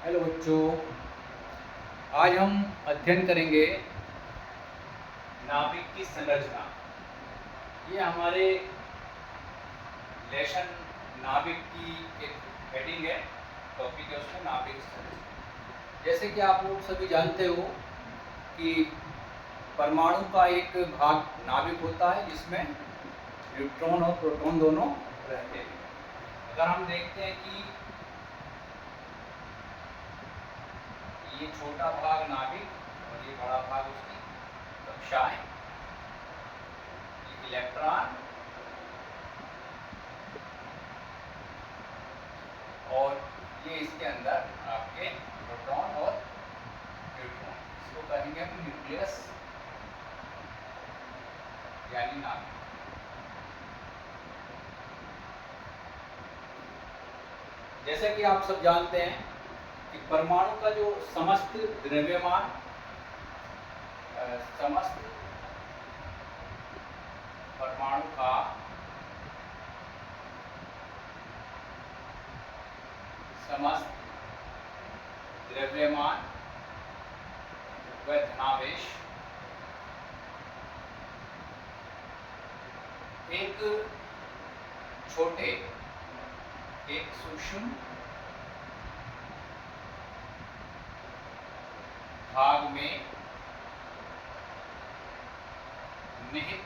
Hello बच्चों, आज हम अध्ययन करेंगे नाभिक की संरचना। ये हमारे लेसन नाभिक की एक हेडिंग है, टॉपिक है उसमें नाभिक की संरचना। जैसे कि आप लोग सभी जानते हो कि परमाणु का एक भाग नाभिक होता है जिसमें न्यूट्रॉन और प्रोटॉन दोनों रहते हैं। अगर हम देखते हैं कि ये छोटा भाग नाभिक और ये बड़ा भाग उसकी कक्षाएं, इलेक्ट्रॉन और ये इसके अंदर आपके प्रोटॉन और न्यूट्रॉन, इसको कहेंगे हम न्यूक्लियस यानी नाभिक। जैसा कि आप सब जानते हैं कि परमाणु का जो समस्त द्रव्यमान, समस्त परमाणु का समस्त द्रव्यमान व धनावेश एक छोटे, एक सूक्ष्म भाग में निहित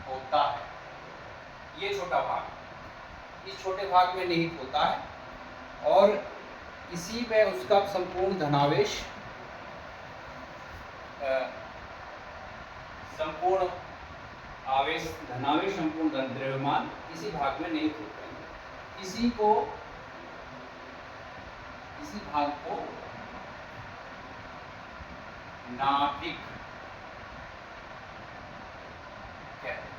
होता है। ये छोटा भाग इस छोटे भाग में निहित होता है और इसी में उसका संपूर्ण धनावेश, संपूर्ण आवेश, धनावेश, संपूर्ण द्रव्यमान इसी भाग में निहित होते हैं। इसी भाग को नाभिक कहते हैं।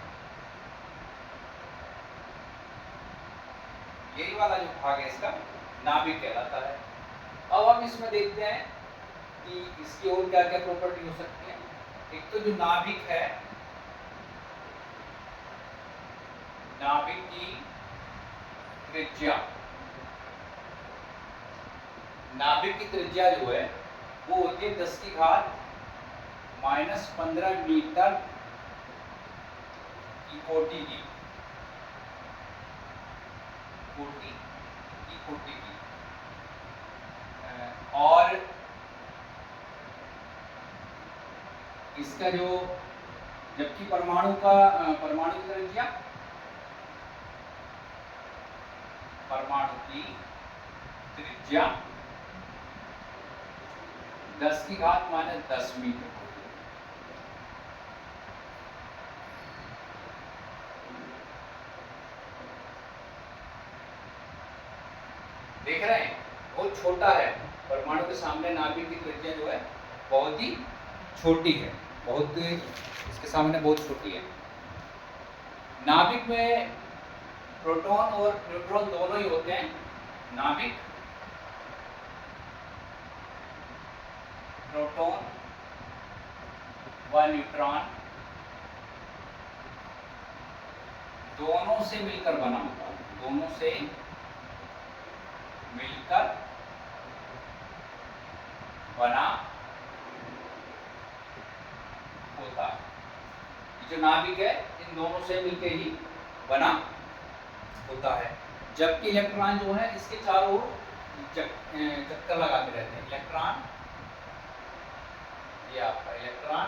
यही वाला जो भाग है इसका नाभिक कहलाता है। अब हम इसमें देखते हैं कि इसकी और क्या क्या प्रॉपर्टी हो सकती है। एक तो जो नाभिक है, नाभिक की त्रिज्या, नाभिक की त्रिज्या जो है वो होती है 10 की घात -15 मीटर की कोटि की, और इसका जो, जबकि परमाणु की त्रिज्या, परमाणु की त्रिज्या 10 की घात -10 मीटर। देख रहे हैं, बहुत छोटा है। परमाणु के सामने नाभिक की त्रिज्या जो है बहुत ही छोटी है, बहुत इसके सामने बहुत छोटी है। नाभिक में प्रोटॉन और न्यूट्रॉन दोनों ही होते हैं। नाभिक प्रोटॉन व न्यूट्रॉन दोनों से मिलकर बना होता है, दोनों से मिलकर बना होता है। जो नाभिक है इन दोनों से मिलकर ही बना होता है। जबकि इलेक्ट्रॉन जो है इसके चारों ओर चक्कर लगाते रहते हैं। इलेक्ट्रॉन, ये आपका इलेक्ट्रॉन,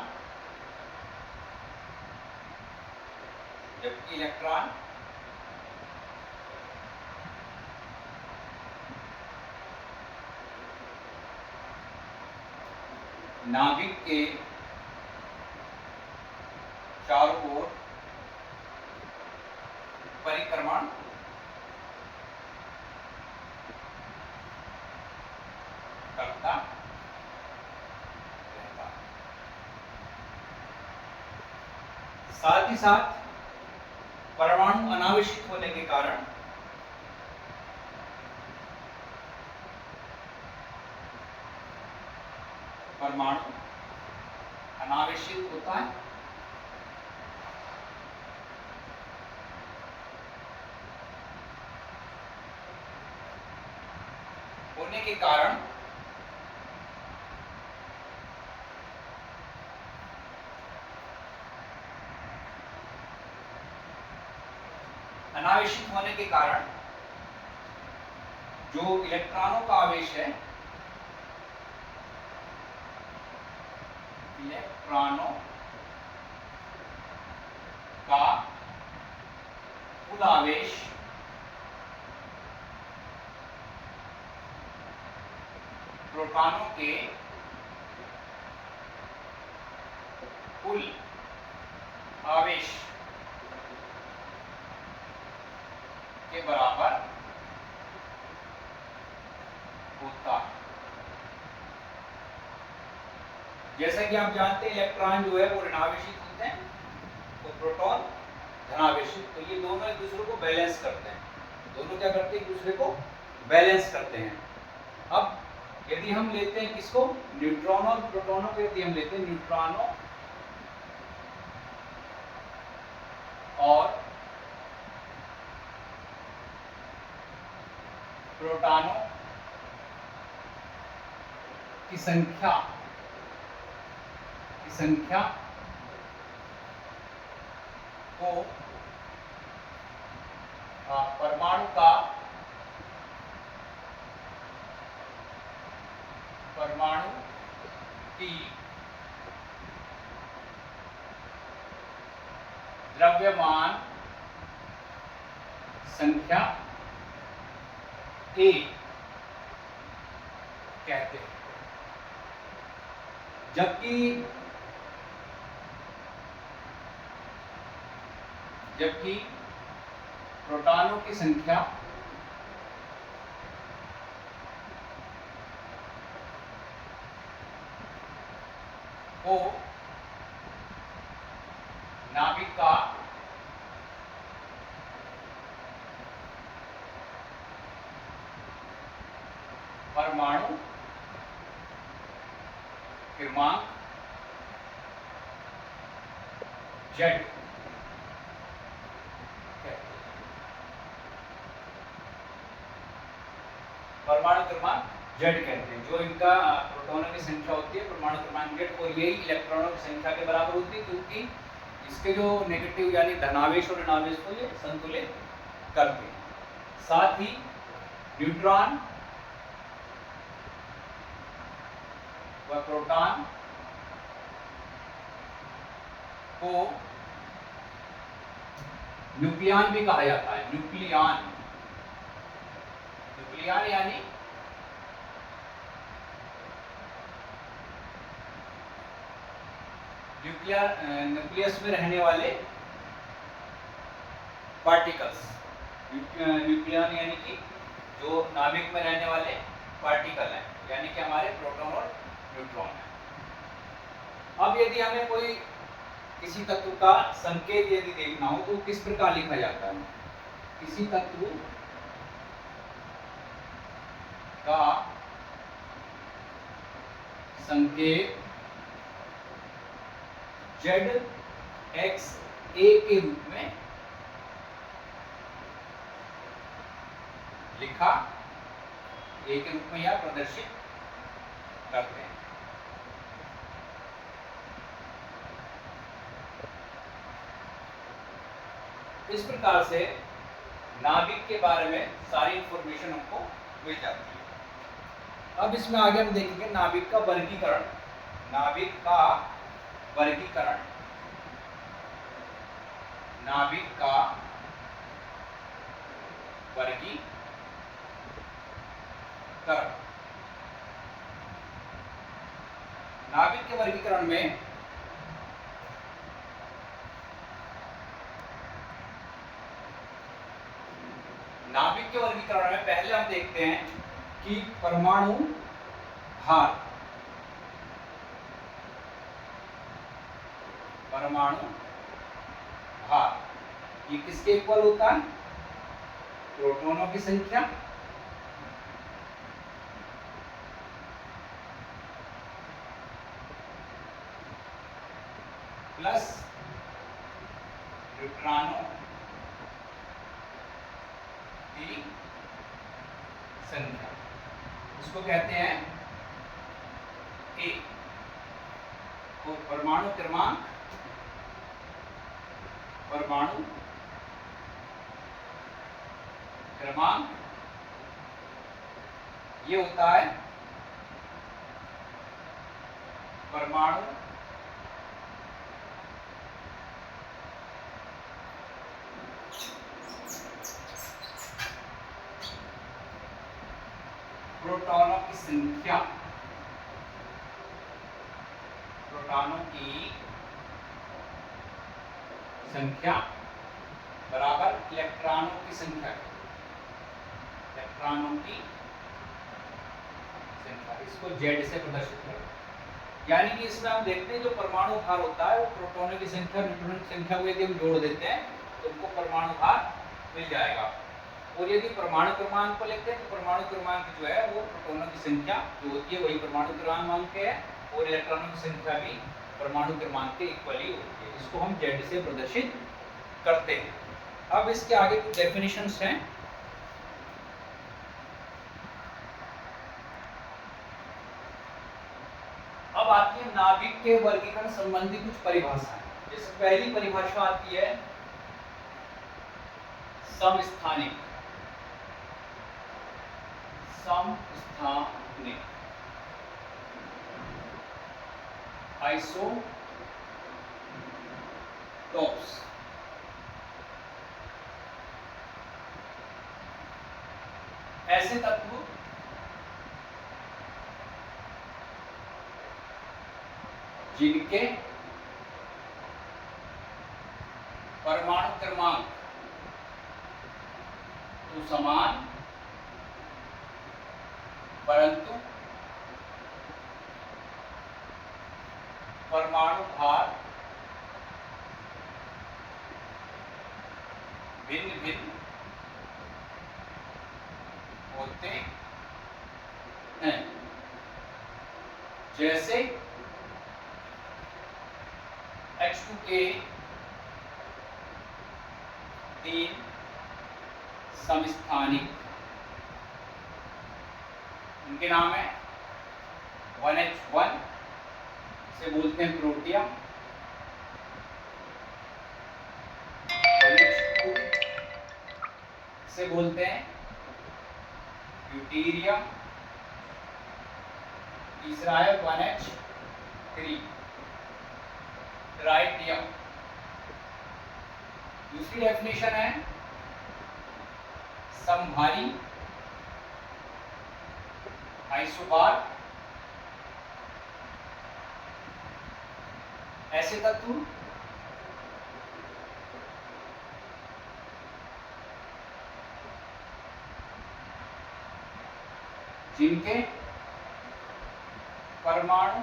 जबकि इलेक्ट्रॉन नाभिक के चारों ओर परिक्रमण करता रहता। साथ ही साथ परमाणु अनावेशित होने के कारण परमाणु अनावेशित होता है होने के कारण अनावेशित होने के कारण जो इलेक्ट्रॉनों का आवेश है, इलेक्ट्रॉनों का कुल आवेश प्रोटॉनों के कुल आवेश के बराबर होता है। जैसा कि आप जानते हैं इलेक्ट्रॉन जो है वो ऋणावेशित होते हैं, तो प्रोटॉन धनावेशित, तो ये दोनों एक दूसरे को बैलेंस करते हैं। दोनों क्या करते हैं? एक दूसरे को बैलेंस करते हैं। अब यदि हम लेते हैं किसको? न्यूट्रॉनों और प्रोटॉनों को यदि हम लेते हैं, न्यूट्रॉनों और प्रोटॉनों की संख्या को परमाणु की द्रव्यमान संख्या A कहते हैं। जबकि प्रोटॉनों की संख्या को नाभिक का परमाणु क्रमांक Z परमाणु क्रमांक Z कहते हैं। जो इनका प्रोटॉनों की संख्या होती है परमाणु क्रमांक Z, और यही इलेक्ट्रॉनों की संख्या के बराबर होती है, क्योंकि इसके जो नेगेटिव यानी धनावेश और ऋणावेश को ये संतुलित करते हैं। साथ ही न्यूट्रॉन व प्रोटॉन को न्यूक्लियन भी कहा जाता है। न्यूक्लियन यानी न्यूक्लियस में रहने वाले पार्टिकल्स। न्यूक्लियन यानी कि जो नाभिक में रहने वाले पार्टिकल हैं, यानी कि हमारे प्रोटॉन और न्यूट्रॉन हैं। अब यदि हमें कोई किसी तत्व का संकेत यदि देखना हो तो किस प्रकार लिखा जाता है? किसी तत्व का संकेत ZXA के रूप में लिखा, A के रूप में या प्रदर्शित करते हैं। इस प्रकार से नाभिक के बारे में सारी इंफॉर्मेशन हमको मिल जाती है। अब इसमें आगे हम देखेंगे नाभिक का वर्गीकरण। नाभिक का वर्गीकरण, नाभिक का वर्गीकरण। नाभिक के वर्गीकरण में पहले हम देखते हैं कि परमाणु भार। परमाणु भार ये किसके इक्वल होता है? प्रोटॉनों की संख्या प्लस न्यूट्रॉनों की संख्या। इसको कहते हैं ए। और परमाणु क्रमांक ये होता है परमाणु प्रोटॉनों की संख्या बराबर इलेक्ट्रॉनों की संख्या। इसको जेड से प्रदर्शित करें। यानी कि इसमें हम देखते हैं जो परमाणु भार होता है वो प्रोटॉनों की संख्या न्यूट्रॉनों की संख्या को यदि हम जोड़ देते हैं तो उनको परमाणु भार मिल जाएगा। और यदि परमाणु क्रमांक को लेते हैं तो परमाणु क्रमांक जो है वो प्रोटॉनों की संख्या जो होती है वही परमाणु क्रमांक है, और इलेक्ट्रॉनों की संख्या भी परमाणु क्रमांक के इक्वली होती है। इसको हम जेड से प्रदर्शित करते हैं। अब इसके आगे कुछ डेफिनेशंस हैं। अब आती है नाभिक के वर्गीकरण संबंधी कुछ परिभाषाएं। जैसे पहली परिभाषा आती है समस्थानिक। आइसोटोप्स। ऐसे तत्व जिनके परमाणु क्रमांक तो समान परंतु परमाणु भार भिन्न भिन्न होते हैं। जैसे H2 के 3 समस्थानिक, उनके नाम है 1H1 से बोलते हैं प्रोटियम, 1H2 से बोलते हैं ड्यूटेरियम, तीसरा है 1H3 ट्राइटियम। दूसरी डेफिनेशन है समभारी आइसोबार। ऐसे तत्व जिनके परमाणु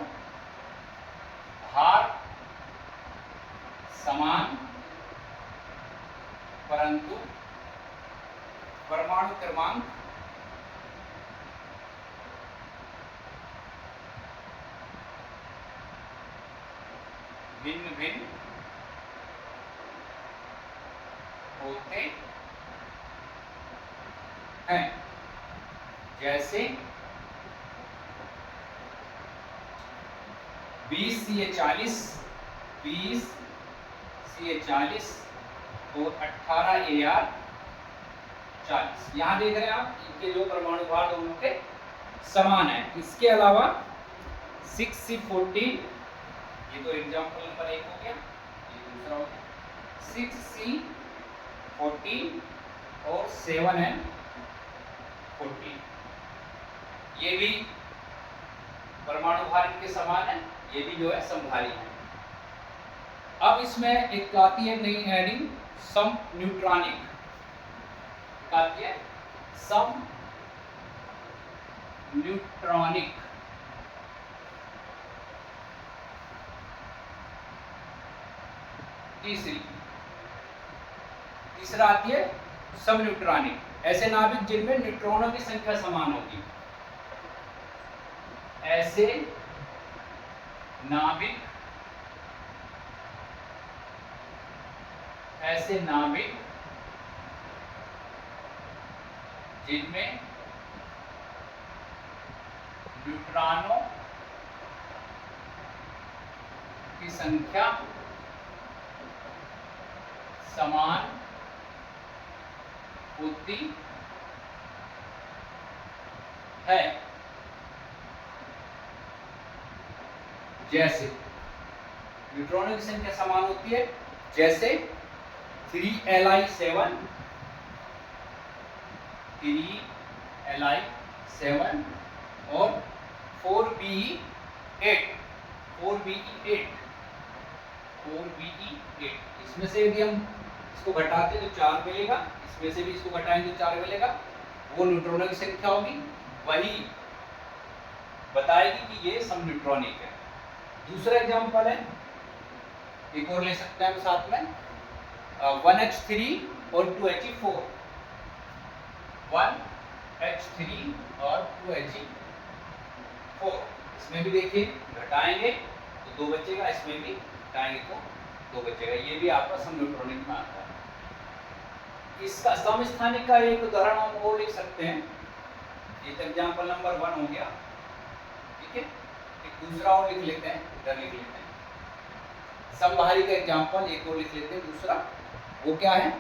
भार समान परंतु परमाणु क्रमांक भिन्न भिन्न होते हैं। जैसे 20 CH40 और 18 AR40। यहां देख रहे हैं आप इनके जो परमाणु भार दोनों के समान है। इसके अलावा 6C14, ये तो एग्जाम्पल नंबर 1 हो गया, ये दूसरा हो गया 6C14 और 7N14, ये भी परमाणु भार इनके समान है, ये भी जो है समभारी है। अब इसमें एक आती है नई हेडिंग सम न्यूट्रॉनिक, आती है सम न्यूट्रॉनिक। तीसरा आती है सम न्यूट्रॉनिक, ऐसे नाभिक जिनमें न्यूट्रॉनों की संख्या समान होगी। ऐसे नाभिक जिनमें न्यूट्रॉनों की संख्या समान होती है। जैसे न्यूट्रॉनों की संख्या समान होती है, जैसे 3Li7 और 4Be8 इसमें से यदि हम इसको घटाते तो 4 मिलेगा, इसमें से भी इसको घटाएंगे तो 4 मिलेगा। वो न्यूट्रॉनों की संख्या होगी, वही बताएगी कि ये सब न्यूट्रॉनिक है। दूसरा एग्जांपल है, एक और ले सकते हैं साथ में, 1H3 और 2He4, 1H3 और 2He4। इसमें भी देखिए घटाएंगे तो 2 बचेगा, इसमें भी घटाएंगे तो 2 बचेगा। ये भी आपका सम न्यूट्रॉनिक में आता है। इसका समस्थानिक का एक उदाहरण हम और लिख सकते हैं। ये तो एग्जांपल नंबर 1 हो गया, ठीक है। एक दूसरा और लिख लेते हैं, इधर लिख लेते हैं समबाहरी का एग्जांपल एक और लिख लेते हैं दूसरा। वो क्या है,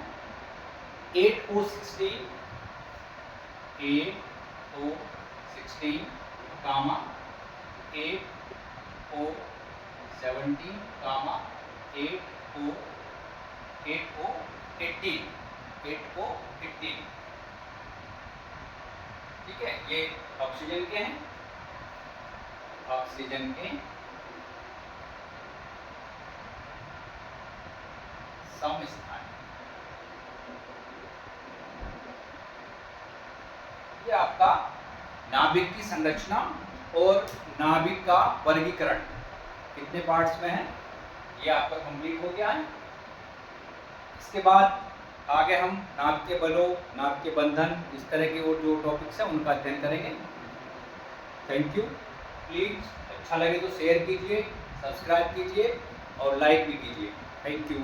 8O16 कामा 8O17 कामा 8O18, ठीक है। ये ऑक्सीजन के हैं, ऑक्सीजन के समस्थानिक। ये आपका नाभिक की संरचना और नाभिक का वर्गीकरण कितने पार्ट्स में है, ये आपका कंप्लीट हो गया है। इसके बाद आगे हम नाभ के बलों, नाभ के बंधन, इस तरह के वो जो टॉपिक्स हैं उनका अध्ययन करेंगे। Thank you. प्लीज़ अच्छा लगे तो शेयर कीजिए, सब्सक्राइब कीजिए और लाइक भी कीजिए। Thank you.